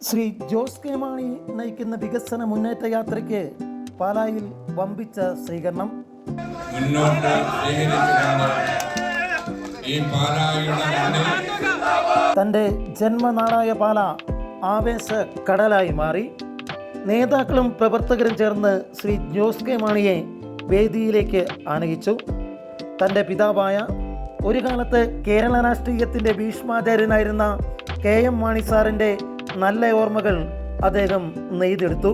Shri Jose K Mani നയിക്കുന്ന വികസന മുന്നേറ്റ യാത്രയ്ക്ക് പാലായിൽ വമ്പിച്ച സ്വീകരണം. തൻ്റെ ജന്മനാടായ പാല ആവേശ കടലായി മാറി. നേതാക്കളും പ്രവർത്തകരും ചേർന്ന് ശ്രീ ജോസ് കെ മാണിയെ വേദിയിലേക്ക് ആനയിച്ചു. തൻ്റെ പിതാവായ ഒരു കാലത്ത് കേരള രാഷ്ട്രീയത്തിൻ്റെ ഭീഷ്മാചാര്യനായിരുന്ന KM മാണി സാറിൻ്റെ നല്ല ഓർമ്മകൾ അദ്ദേഹം നെയ്തെടുത്തു.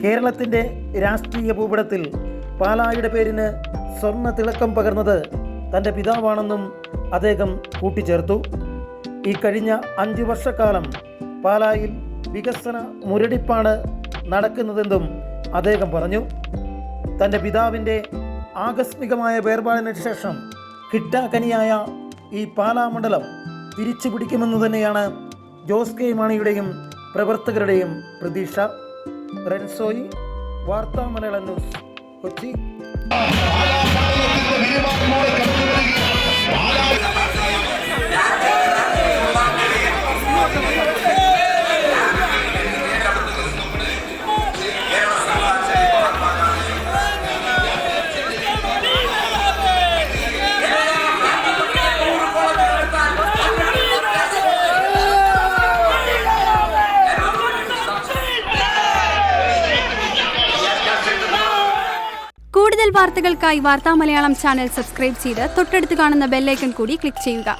കേരളത്തിൻ്റെ രാഷ്ട്രീയ ഭൂപടത്തിൽ പാലായുടെ പേരിന് സ്വർണ്ണ തിളക്കം പകർന്നത് തൻ്റെ പിതാവാണെന്നും അദ്ദേഹം കൂട്ടിച്ചേർത്തു. ഈ കഴിഞ്ഞ 5 വർഷക്കാലം പാലായിൽ വികസന മുരടിപ്പാണ് നടക്കുന്നതെന്നും അദ്ദേഹം പറഞ്ഞു. തൻ്റെ പിതാവിൻ്റെ ആകസ്മികമായ വേർപാടിന് ശേഷം കിട്ടാക്കനിയായ ഈ പാലാ മണ്ഡലം തിരിച്ചു പിടിക്കുമെന്ന് തന്നെയാണ് ജോസ് കെ മാണിയുടെയും പ്രവർത്തകരുടെയും പ്രതീക്ഷ. റെൻസോയി, വാർത്താ മലയാളം ന്യൂസ്, കൊച്ചി. കൂടുതൽ വാർത്തകൾക്കായി വാർത്താ മലയാളം ചാനൽ സബ്സ്ക്രൈബ് ചെയ്ത് തൊട്ടടുത്ത് കാണുന്ന ബെല്ലൈക്കൺ കൂടി ക്ലിക്ക് ചെയ്യുക.